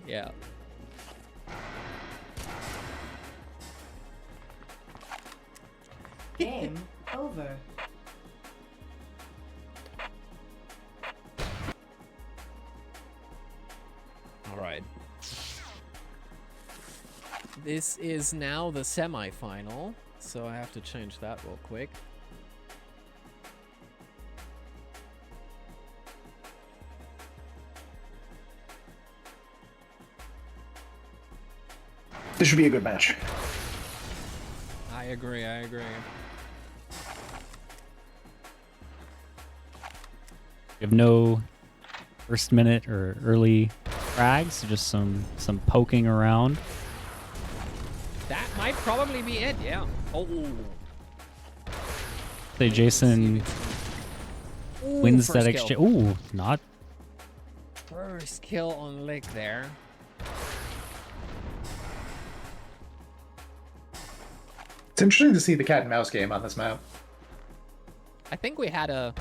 Yeah. Game over. All right. This is now the semi-final, so I have to change that real quick. This should be a good match. I agree, I agree. You have no first minute or early frags, just some poking around. That might probably be it, yeah. Oh. Say Jason Ooh, wins that first exchange. kill. Ooh, not. First kill on Lick there. It's interesting to see the cat and mouse game on this map. I think we had a...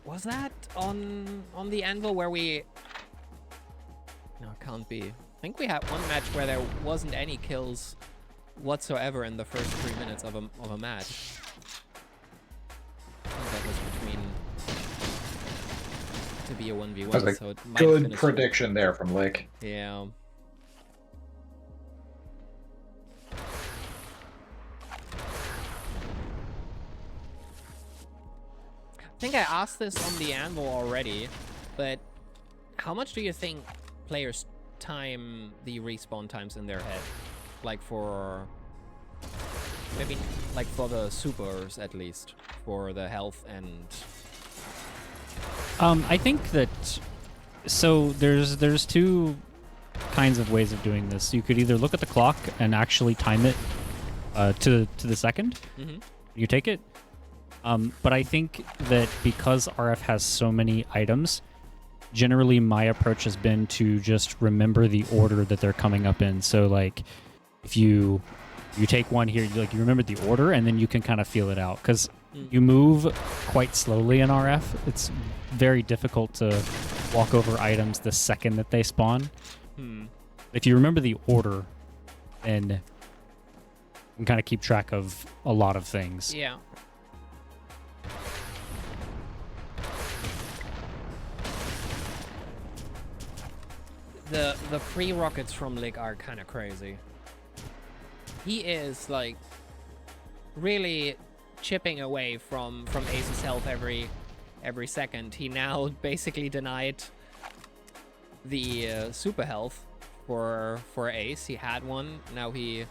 Was that on the Anvil where we... No, it can't be. I think we had one match where there wasn't any kills whatsoever in the first 3 minutes of a match. I think that was between... to be a 1v1, That was a so it might have good finished- prediction there from Lick. Yeah. I think I asked this on the Anvil already, but how much do you think players time the respawn times in their head? Like for... maybe like for the supers at least, for the health and... I think that so there's two kinds of ways of doing this. You could either look at the clock and actually time it to the second. Mm-hmm. You take it. But I think that because RF has so many items, generally my approach has been to just remember the order that they're coming up in. So like if you take one here, you remember the order and then you can kind of feel it out, because you move quite slowly in RF. It's very difficult to walk over items the second that they spawn. If you remember the order, then you can kind of keep track of a lot of things. Yeah. The free rockets from Lick are kind of crazy. He is like really chipping away from Ace's health every second. He now basically denied the super health for Ace. He had one. Now he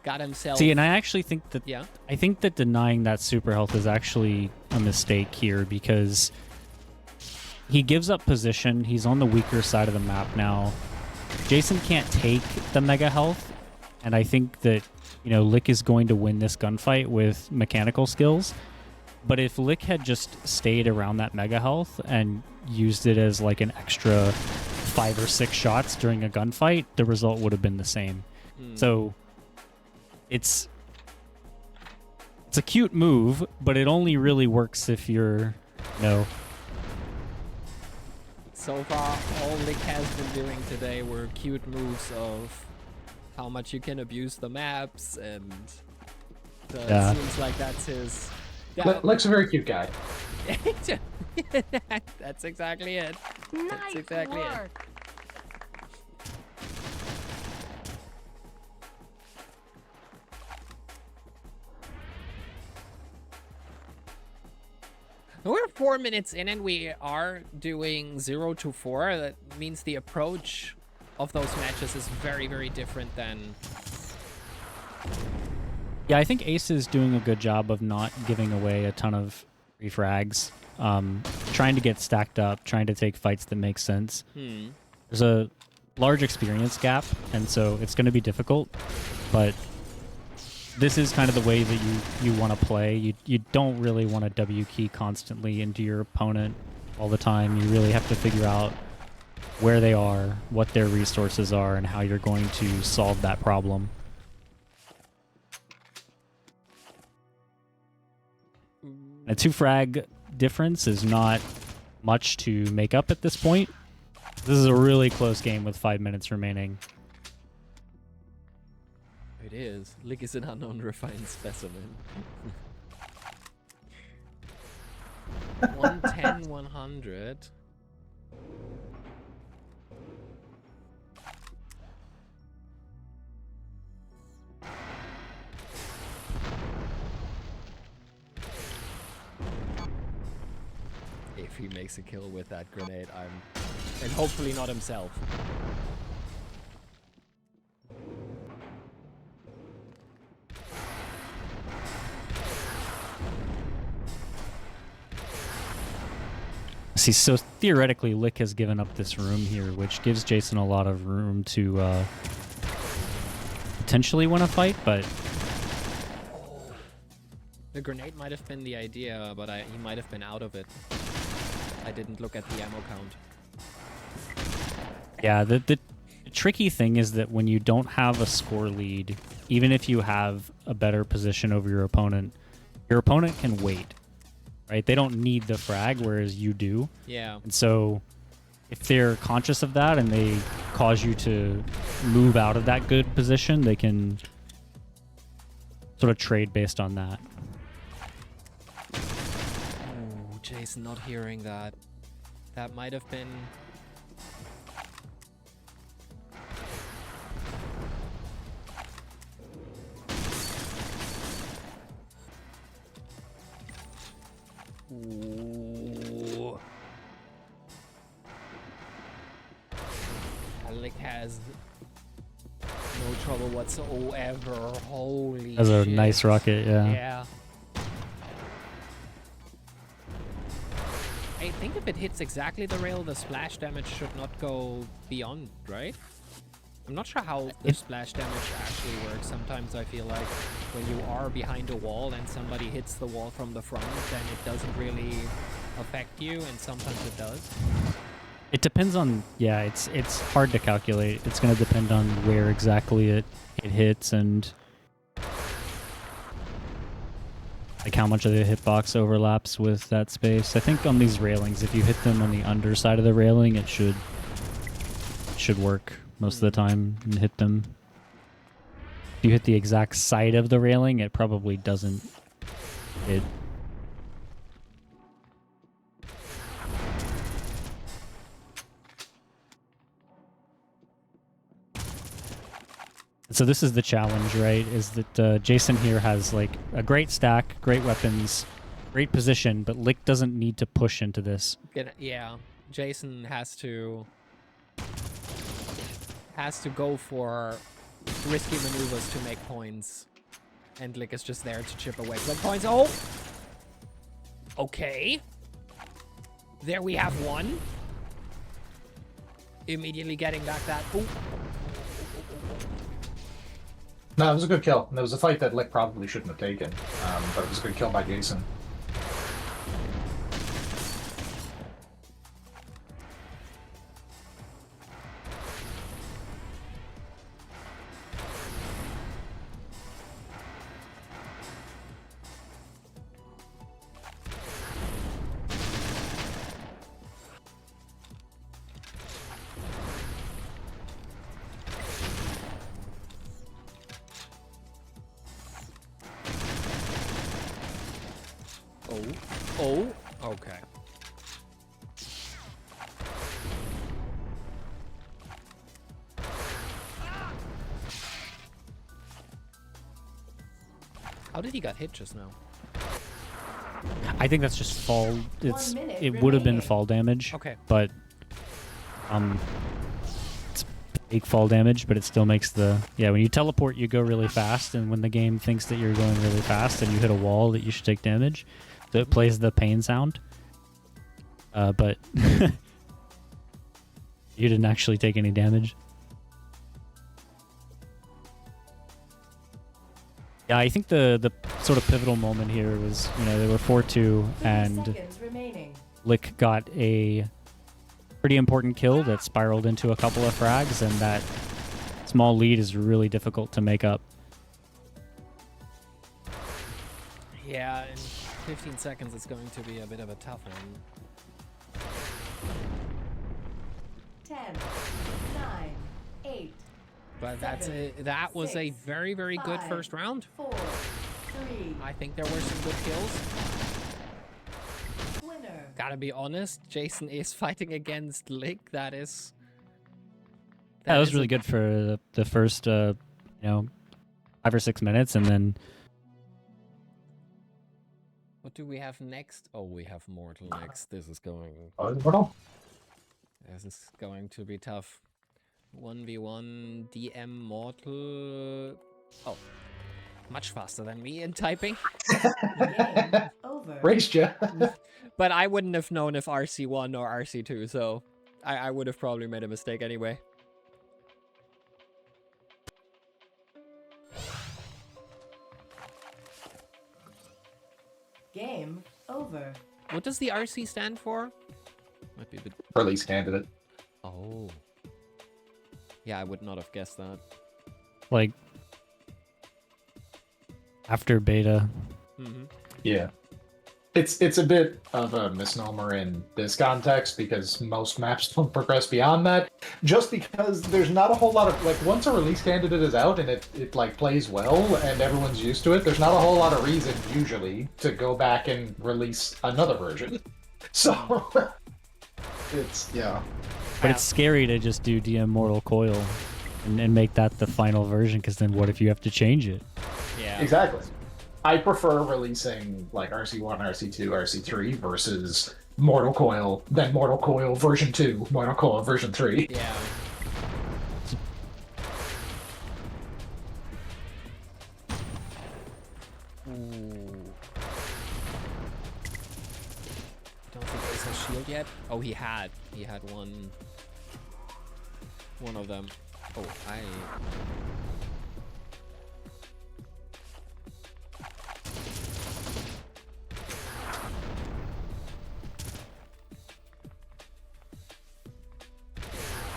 got himself. See, and I actually think that Yeah. I think that denying that super health is actually a mistake here, because he gives up position. He's on the weaker side of the map now. Jason can't take the mega health, and I think that, Lick is going to win this gunfight with mechanical skills. But if Lick had just stayed around that mega health and used it as like an extra 5 or 6 shots during a gunfight, the result would have been the same. So it's a cute move, but it only really works if you're, So far, all Lick has been doing today were cute moves of how much you can abuse the maps, and Yeah. it seems like that's his... Lick's a very cute guy. That's exactly it. That's exactly it. We're 4 minutes in and we are doing 0 to 4. That means the approach of those matches is very, very different than... Yeah, I think Ace is doing a good job of not giving away a ton of free frags. Trying to get stacked up, trying to take fights that make sense. There's a large experience gap, and so it's going to be difficult, but this is kind of the way that you want to play. You don't really want to W key constantly into your opponent all the time. You really have to figure out where they are, what their resources are, and how you're going to solve that problem. A 2 frag difference is not much to make up at this point. This is a really close game with 5 minutes remaining. It is. Lick is an unknown refined specimen. 110, 100. If he makes a kill with that grenade, and hopefully not himself. See, so theoretically, Lick has given up this room here, which gives Jason a lot of room to potentially win a fight, but... The grenade might have been the idea, but he might have been out of it. I didn't look at the ammo count. Yeah, the tricky thing is that when you don't have a score lead, even if you have a better position over your opponent can wait, right? They don't need the frag, whereas you do. Yeah. And so if they're conscious of that and they cause you to move out of that good position, they can sort of trade based on that. Oh, Jason not hearing that. That might have been... Ooh. Alec has no trouble whatsoever. Holy That's a shit. nice rocket, yeah. Yeah. I think if it hits exactly the rail, the splash damage should not go beyond, right? I'm not sure how the splash damage actually works. Sometimes I feel like when you are behind a wall and somebody hits the wall from the front, then it doesn't really affect you, and sometimes it does. It depends on, yeah, it's hard to calculate. It's going to depend on where exactly it hits and like how much of the hitbox overlaps with that space. I think on these railings, if you hit them on the underside of the railing, it should work most of the time and hit them. If you hit the exact side of the railing, it probably doesn't hit. So this is the challenge, right? Is that Jason here has like a great stack, great weapons, great position, but Lick doesn't need to push into this. Yeah, Jason has to go for risky maneuvers to make points, and Lick is just there to chip away from points. Oh, okay. There we have one. Immediately getting back that. Ooh. No, it was a good kill. It was a fight that Lick probably shouldn't have taken, but it was a good kill by Jason. Oh, okay. How did he get hit just now? I think that's just fall. It would have been fall damage. Okay. But it's big fall damage, but it still makes the when you teleport you go really fast, and when the game thinks that you're going really fast and you hit a wall that you should take damage, so it plays the pain sound. But you didn't actually take any damage. Yeah, I think the sort of pivotal moment here was, they were 4-2 and Lick got a pretty important kill that spiraled into a couple of frags, and that small lead is really difficult to make up. Yeah, in 15 seconds it's going to be a bit of a tough one. 10, 9, 8. But that was a very, very good first round. 4, 3. I think there were some good kills. Winner. Gotta be honest, Jason is fighting against Lick. That is... That was is really good for the first, 5 or 6 minutes, and then What do we have next? Oh, we have Mortal next. This is going to be tough. 1v1 DM Mortal. Oh, much faster than me in typing. Game over. Raced ya. But I wouldn't have known if RC1 or RC2, so I would have probably made a mistake anyway. Game over. What does the RC stand for? Might be a bit... Release candidate. Oh. Yeah, I would not have guessed that. like after beta. Mm-hmm. Yeah. It's a bit of a misnomer in this context because most maps don't progress beyond that. Just because there's not a whole lot of, like, once a release candidate is out and it like plays well and everyone's used to it, there's not a whole lot of reason usually to go back and release another version. So it's But it's scary to just do DM Mortal Coil and make that the final version, because then what if you have to change it? Yeah. Exactly. I prefer releasing like RC1, RC2, RC3 versus Mortal Coil, then Mortal Coil version 2, Mortal Coil version 3. Yeah. Ooh. Don't think Ace has shield yet. Oh, he had. He had one of them. Oh, I...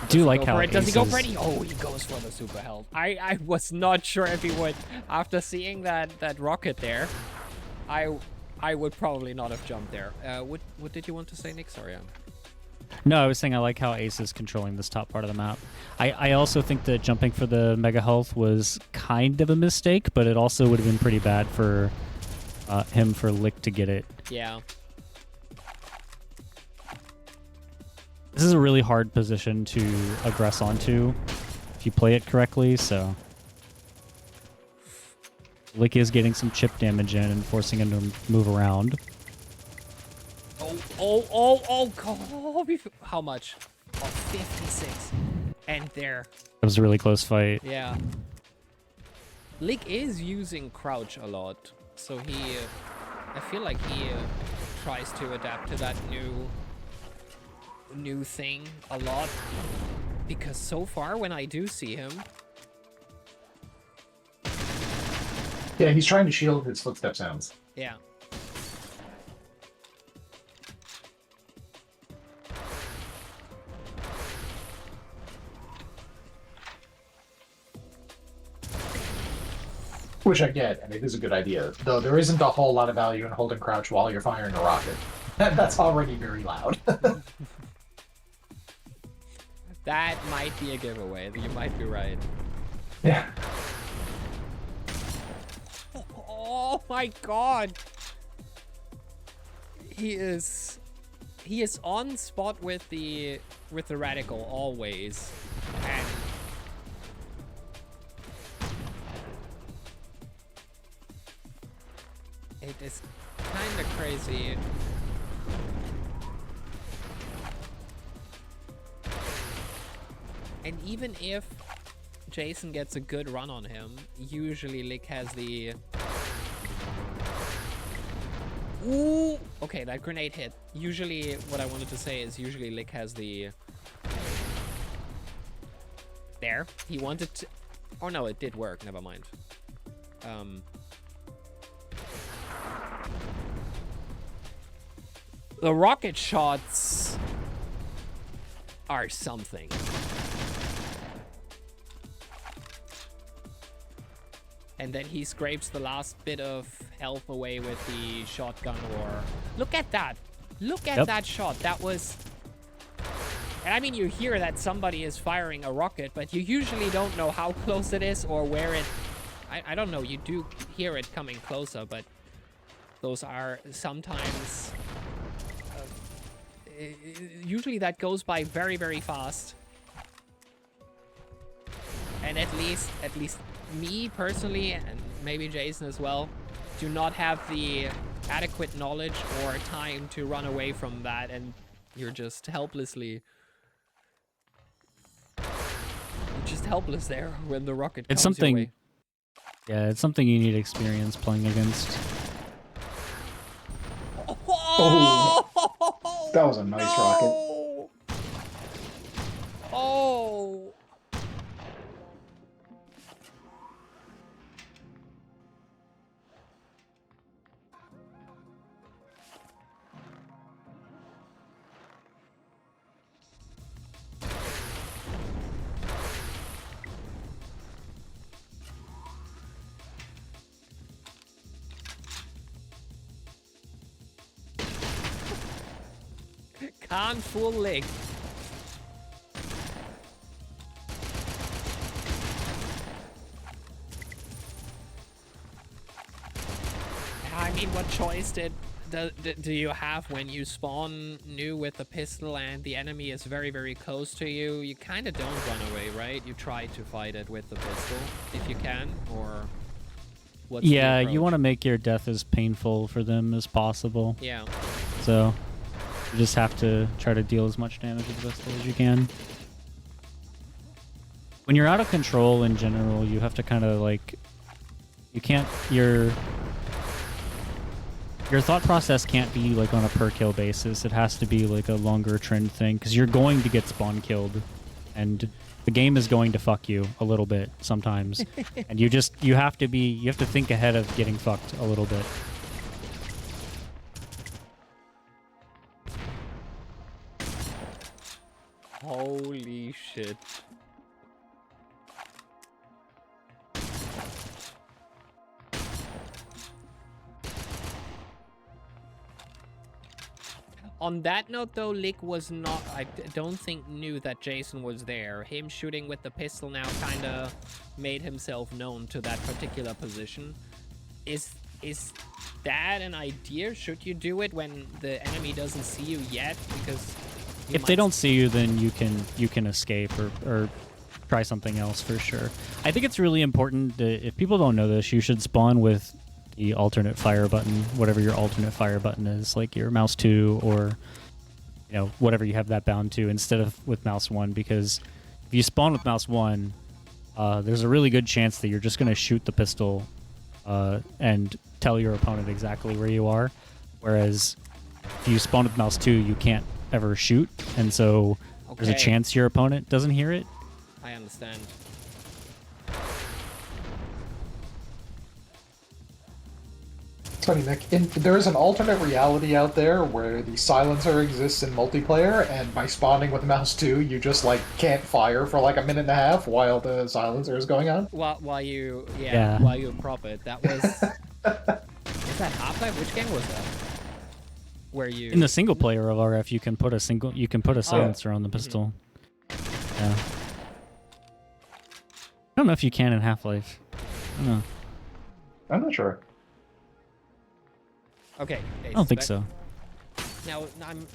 I do like how Does he go for Aces- it? Oh, he goes for the super health. I was not sure if he would. After seeing that rocket there, I would probably not have jumped there. What did you want to say, Nick? Sorry. No, I was saying I like how Ace is controlling this top part of the map. I also think that jumping for the Mega Health was kind of a mistake, but it also would have been pretty bad for him for Lick to get it. Yeah. This is a really hard position to aggress onto if you play it correctly, so... Lick is getting some chip damage in and forcing him to move around. Oh, how much? Oh, 56. And there. It was a really close fight. Yeah. Lick is using crouch a lot, so he... I feel like he tries to adapt to that new thing a lot. Because so far, when I do see him... Yeah, he's trying to shield his footstep sounds. Yeah. Which I get, and it is a good idea. Though there isn't a whole lot of value in holding crouch while you're firing a rocket. That's already very loud. That might be a giveaway. You might be right. Yeah. Oh my god! He is on spot with the radical always, and it is kind of crazy. And even if Jason gets a good run on him, usually Lick has the... Ooh! Okay, that grenade hit. Usually, what I wanted to say is usually Lick has the... There. He wanted to... Oh no, it did work. Never mind. The rocket shots are something. And then he scrapes the last bit of health away with the shotgun or... Look at that! Look at that shot! That was... And I mean, you hear that somebody is firing a rocket, but you usually don't know how close it is or where it... I don't know, you do hear it coming closer, but those are sometimes... usually that goes by very, very fast. And at least me personally, and maybe Jason as well, do not have the adequate knowledge or time to run away from that, and you're just helplessly... You're just helpless there when the rocket comes It's something... your way. Yeah, it's something you need experience playing against. Oh, that was a nice rocket. Oh. Can't full leg. I mean, what choice do you have when you spawn new with a pistol and the enemy is very, very close to you? You kind of don't run away, right? You try to fight it with the pistol if you can, or what's the Yeah, you approach? want to make your death as painful for them as possible. Yeah. So you just have to try to deal as much damage with the pistol as you can. When you're out of control in general, you have to kind of like... You can't... Your thought process can't be like on a per kill basis. It has to be like a longer trend thing, because you're going to get spawn killed, and the game is going to fuck you a little bit sometimes. And you have to think ahead of getting fucked a little bit. Holy shit. On that note, though, Lick was not... I don't think knew that Jason was there. Him shooting with the pistol now kind of made himself known to that particular position. Is that an idea? Should you do it when the enemy doesn't see you yet? Because If they don't see you, then you can escape or try something else for sure. I think it's really important that if people don't know this, you should spawn with the alternate fire button, whatever your alternate fire button is, like your mouse 2 or whatever you have that bound to, instead of with mouse 1, because if you spawn with mouse 1, there's a really good chance that you're just going to shoot the pistol and tell your opponent exactly where you are, whereas if you spawn with mouse 2, you can't ever shoot, and so there's a Okay. chance your opponent doesn't hear it. I understand. It's funny, Nick. There is an alternate reality out there where the silencer exists in multiplayer, and by spawning with mouse 2, you just like can't fire for like a minute and a half while the silencer is going on. While you Yeah. while you prop it, that was... Is that Half-Life? Which game was that? Where you... In the single player of RF, you can put a silencer on the pistol. Yeah. I don't know if you can in Half-Life. I don't know. I'm not sure. Okay. I don't think so. Now, I'm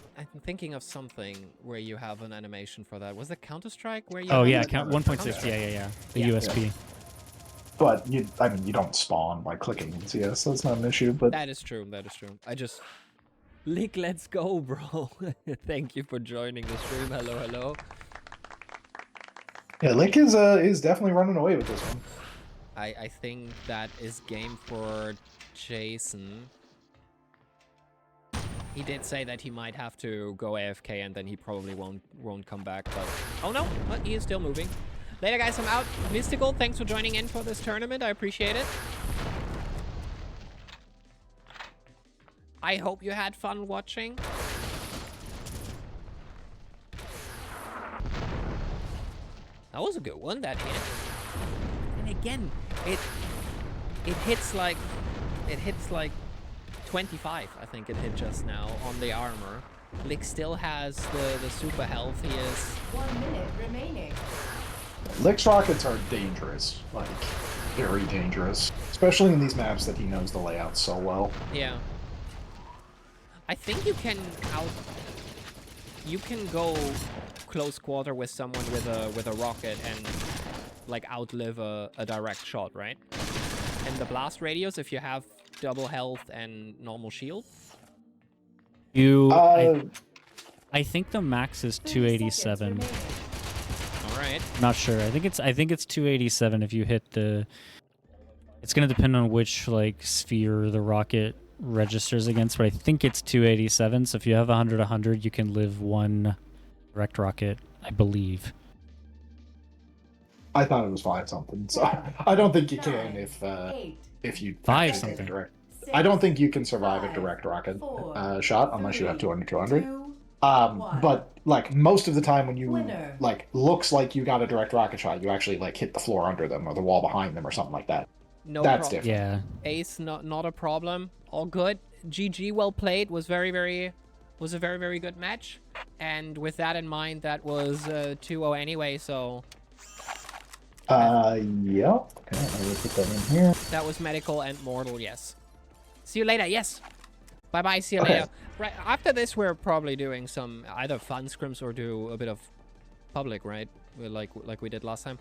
thinking of something where you have an animation for that. Was it Counter-Strike where you... Oh have yeah, it? count 1.6. Counter-Strike. Yeah. The Yeah. USP. But you don't spawn by clicking CS. That's not an issue. But That is true. That is true. I just... Lick, let's go, bro. Thank you for joining the stream. Hello, hello. yeah, Link is definitely running away with this one. I think that is game for Jason. He did say that he might have to go AFK and then he probably won't come back, but... Oh no, but he is still moving. Later guys, I'm out. Mystical, thanks for joining in for this tournament. I appreciate it. I hope you had fun watching. That was a good one, that hit. And again, it hits like 25, I think it hit just now on the armor. Lick still has the super health. He is 1 minute remaining. Lick's rockets are dangerous, like very dangerous, especially in these maps that he knows the layout so well. yeah. I think you can go close quarter with someone with a rocket and like outlive a direct shot, right? And the blast radius if you have double health and normal shield. I think the max is 30 seconds 287. remaining. All right. Not sure. I think it's 287 if you hit the. It's gonna depend on which like sphere the rocket registers against, but I think it's 287. So if you have 100, you can live one direct rocket, I believe. I thought it was 5 something, so I don't think you can 9, if you 5 actually take a something. direct. 6, I don't think you can survive a 5, direct rocket 4, shot unless you have 3, 200. 2, But like most of the time when you Winner. like looks like you got a direct rocket shot, you actually like hit the floor under them or the wall behind them or something like that. No That's problem. different. Yeah. Ace, not a problem. All good. GG, well played. Was a very very good match. And with that in mind, that was 2-0 anyway. So Yep. Okay, I will put that in here. that was medical and mortal. Yes. See you later. Yes. Bye bye. See you Okay. later. Right after this, we're probably doing some either fun scrims or do a bit of public, right? Like we did last time.